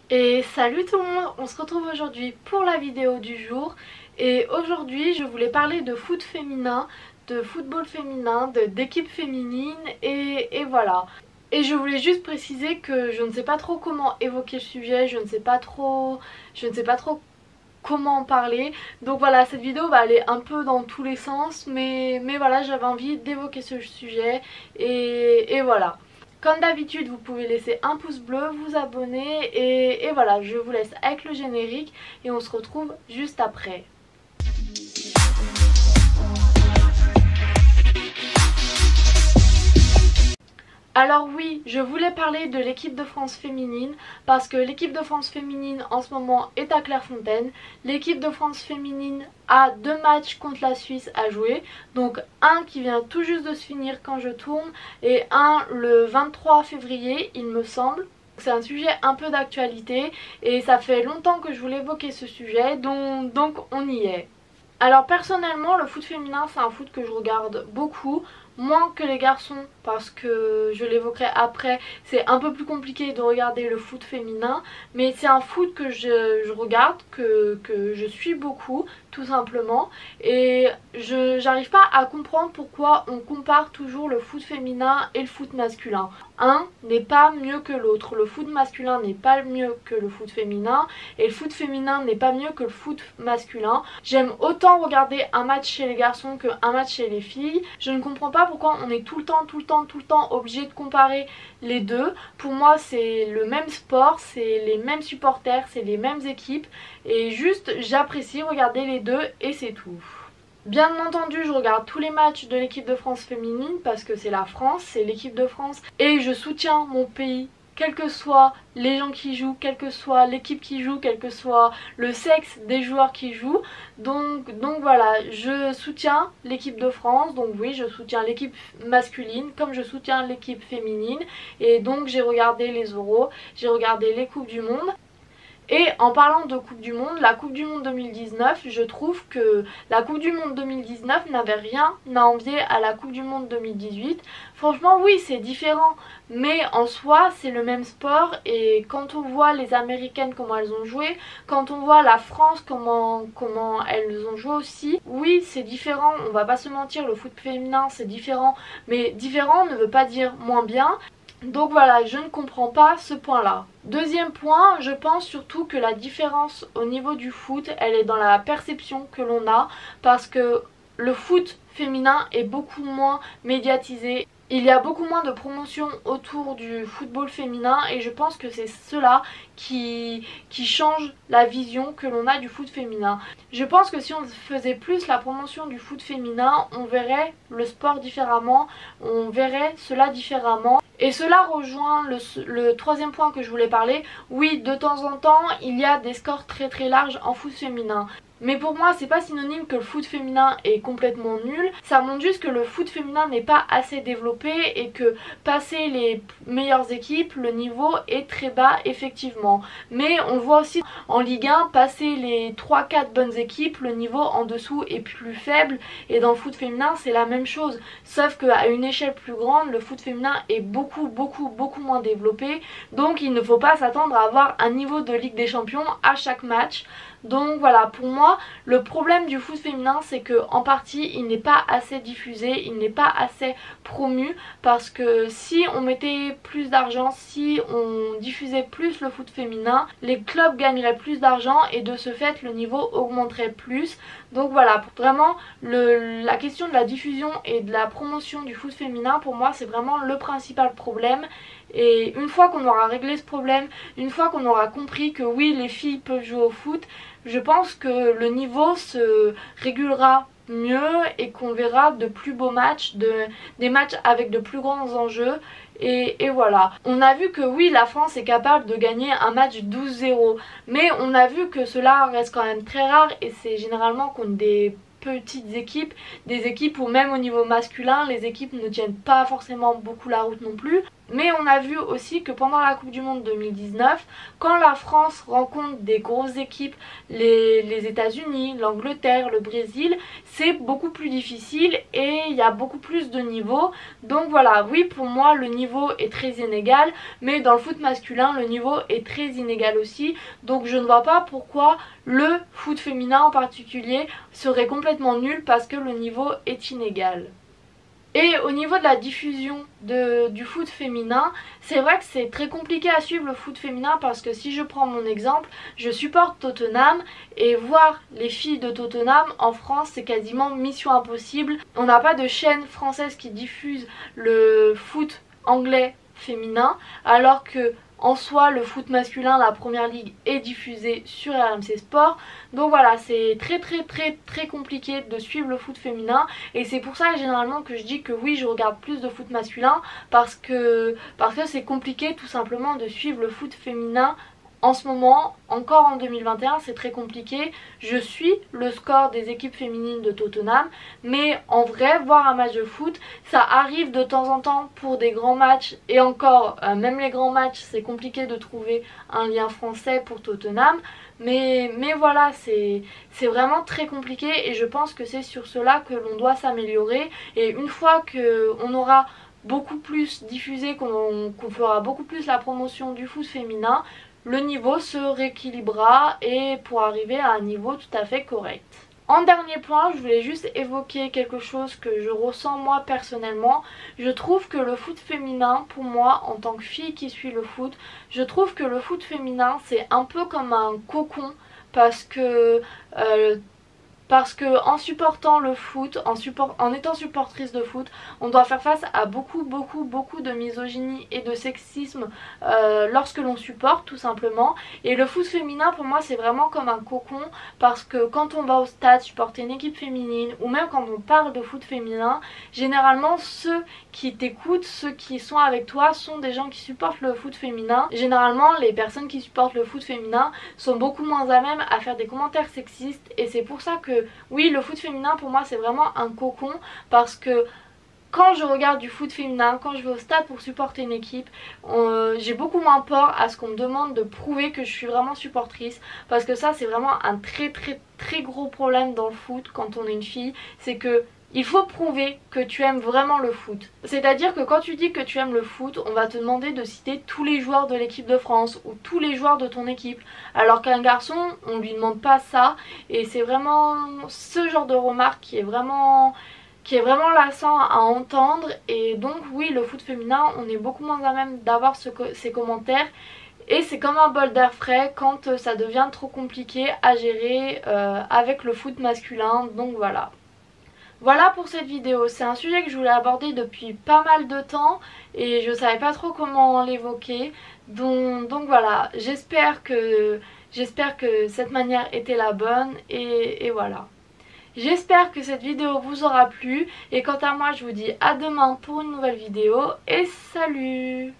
Et salut tout le monde, on se retrouve aujourd'hui pour la vidéo du jour. Et aujourd'hui je voulais parler de foot féminin, de football féminin, d'équipe féminine et voilà. Et je voulais juste préciser que je ne sais pas trop comment évoquer le sujet, je ne sais pas trop comment en parler. Donc voilà, cette vidéo va aller un peu dans tous les sens, mais voilà, j'avais envie d'évoquer ce sujet et voilà. Comme d'habitude, vous pouvez laisser un pouce bleu, vous abonner et voilà, je vous laisse avec le générique et on se retrouve juste après. Alors oui, je voulais parler de l'équipe de France féminine parce que l'équipe de France féminine en ce moment est à Clairefontaine. L'équipe de France féminine a 2 matchs contre la Suisse à jouer. Donc un qui vient tout juste de se finir quand je tourne et un le 23 février il me semble. C'est un sujet un peu d'actualité et ça fait longtemps que je voulais évoquer ce sujet donc on y est. Alors personnellement le foot féminin c'est un foot que je regarde beaucoup, moins que les garçons parce que je l'évoquerai après, c'est un peu plus compliqué de regarder le foot féminin, mais c'est un foot que je regarde, que je suis beaucoup tout simplement, et j'arrive pas à comprendre pourquoi on compare toujours le foot féminin et le foot masculin. Un n'est pas mieux que l'autre, le foot masculin n'est pas mieux que le foot féminin et le foot féminin n'est pas mieux que le foot masculin. J'aime autant regarder un match chez les garçons qu'un match chez les filles. Je ne comprends pas pourquoi on est tout le temps obligé de comparer les deux. Pour moi c'est le même sport, c'est les mêmes supporters, c'est les mêmes équipes et juste j'apprécie regarder les deux et c'est tout. Bien entendu je regarde tous les matchs de l'équipe de France féminine parce que c'est la France, c'est l'équipe de France et je soutiens mon pays quels que soient les gens qui jouent, quelle que soit l'équipe qui joue, quel que soit le sexe des joueurs qui jouent. Donc voilà, je soutiens l'équipe de France, donc oui je soutiens l'équipe masculine comme je soutiens l'équipe féminine et donc j'ai regardé les Euros, j'ai regardé les Coupes du Monde. Et en parlant de Coupe du Monde, la Coupe du Monde 2019, je trouve que la Coupe du Monde 2019 n'avait rien à envier à la Coupe du Monde 2018. Franchement oui c'est différent, mais en soi c'est le même sport et quand on voit les Américaines comment elles ont joué, quand on voit la France comment elles ont joué aussi, oui c'est différent, on va pas se mentir, le foot féminin c'est différent, mais différent ne veut pas dire moins bien. Donc voilà, je ne comprends pas ce point là. Deuxième point, je pense surtout que la différence au niveau du foot, elle est dans la perception que l'on a parce que le foot féminin est beaucoup moins médiatisé. Il y a beaucoup moins de promotion autour du football féminin et je pense que c'est cela qui change la vision que l'on a du foot féminin. Je pense que si on faisait plus la promotion du foot féminin, on verrait le sport différemment, on verrait cela différemment. Et cela rejoint le troisième point que je voulais parler. Oui, de temps en temps, il y a des scores très larges en foot féminin. Mais pour moi c'est pas synonyme que le foot féminin est complètement nul, ça montre juste que le foot féminin n'est pas assez développé et que passer les meilleures équipes, le niveau est très bas effectivement. Mais on le voit aussi en Ligue 1, passer les 3-4 bonnes équipes, le niveau en dessous est plus faible et dans le foot féminin c'est la même chose. Sauf qu'à une échelle plus grande, le foot féminin est beaucoup moins développé, donc il ne faut pas s'attendre à avoir un niveau de Ligue des Champions à chaque match. Donc voilà, pour moi le problème du foot féminin c'est que en partie il n'est pas assez diffusé, il n'est pas assez promu, parce que si on mettait plus d'argent, si on diffusait plus le foot féminin, les clubs gagneraient plus d'argent et de ce fait le niveau augmenterait plus. Donc voilà, vraiment la question de la diffusion et de la promotion du foot féminin pour moi c'est vraiment le principal problème. Et une fois qu'on aura réglé ce problème, une fois qu'on aura compris que oui les filles peuvent jouer au foot, je pense que le niveau se régulera mieux et qu'on verra de plus beaux matchs, des matchs avec de plus grands enjeux et voilà. On a vu que oui la France est capable de gagner un match 12-0, mais on a vu que cela reste quand même très rare et c'est généralement contre des petites équipes, des équipes où même au niveau masculin les équipes ne tiennent pas forcément beaucoup la route non plus. Mais on a vu aussi que pendant la Coupe du Monde 2019, quand la France rencontre des grosses équipes, les États-Unis, l'Angleterre, le Brésil, c'est beaucoup plus difficile et il y a beaucoup plus de niveaux. Donc voilà, oui, pour moi le niveau est très inégal, mais dans le foot masculin le niveau est très inégal aussi. Donc je ne vois pas pourquoi le foot féminin en particulier serait complètement nul parce que le niveau est inégal. Et au niveau de la diffusion du foot féminin, c'est vrai que c'est très compliqué à suivre le foot féminin parce que si je prends mon exemple, je supporte Tottenham et voir les filles de Tottenham en France c'est quasiment mission impossible. On n'a pas de chaîne française qui diffuse le foot anglais féminin alors que en soi, le foot masculin, la première ligue est diffusée sur RMC Sport. Donc voilà, c'est très compliqué de suivre le foot féminin. Et c'est pour ça généralement que je dis que oui, je regarde plus de foot masculin. Parce que c'est compliqué tout simplement de suivre le foot féminin. En ce moment, encore en 2021, c'est très compliqué. Je suis le score des équipes féminines de Tottenham, mais en vrai, voir un match de foot, ça arrive de temps en temps pour des grands matchs. Et encore, même les grands matchs, c'est compliqué de trouver un lien français pour Tottenham. Mais voilà, c'est vraiment très compliqué et je pense que c'est sur cela que l'on doit s'améliorer. Et une fois qu'on aura beaucoup plus diffusé, qu'on fera beaucoup plus la promotion du foot féminin, le niveau se rééquilibrera et pour arriver à un niveau tout à fait correct. En dernier point, je voulais juste évoquer quelque chose que je ressens moi personnellement. Je trouve que le foot féminin, pour moi, en tant que fille qui suit le foot, je trouve que le foot féminin c'est un peu comme un cocon parce que en supportant le foot, en étant supportrice de foot, on doit faire face à beaucoup de misogynie et de sexisme lorsque l'on supporte tout simplement. Et le foot féminin pour moi c'est vraiment comme un cocon parce que quand on va au stade supporter une équipe féminine ou même quand on parle de foot féminin, généralement ceux qui t'écoutent, ceux qui sont avec toi sont des gens qui supportent le foot féminin. Généralement les personnes qui supportent le foot féminin sont beaucoup moins à même à faire des commentaires sexistes et c'est pour ça que oui, le foot féminin pour moi c'est vraiment un cocon parce que quand je regarde du foot féminin, quand je vais au stade pour supporter une équipe, j'ai beaucoup moins peur à ce qu'on me demande de prouver que je suis vraiment supportrice parce que ça c'est vraiment un très gros problème dans le foot quand on est une fille, c'est que il faut prouver que tu aimes vraiment le foot. C'est-à-dire que quand tu dis que tu aimes le foot, on va te demander de citer tous les joueurs de l'équipe de France ou tous les joueurs de ton équipe. Alors qu'un garçon, on lui demande pas ça. Et c'est vraiment ce genre de remarque qui est vraiment lassant à entendre. Et donc oui, le foot féminin, on est beaucoup moins à même d'avoir ces commentaires. Et c'est comme un bol d'air frais quand ça devient trop compliqué à gérer avec le foot masculin. Donc voilà. Voilà pour cette vidéo, c'est un sujet que je voulais aborder depuis pas mal de temps et je savais pas trop comment l'évoquer. Donc voilà, j'espère que cette manière était la bonne et voilà. J'espère que cette vidéo vous aura plu et quant à moi je vous dis à demain pour une nouvelle vidéo et salut!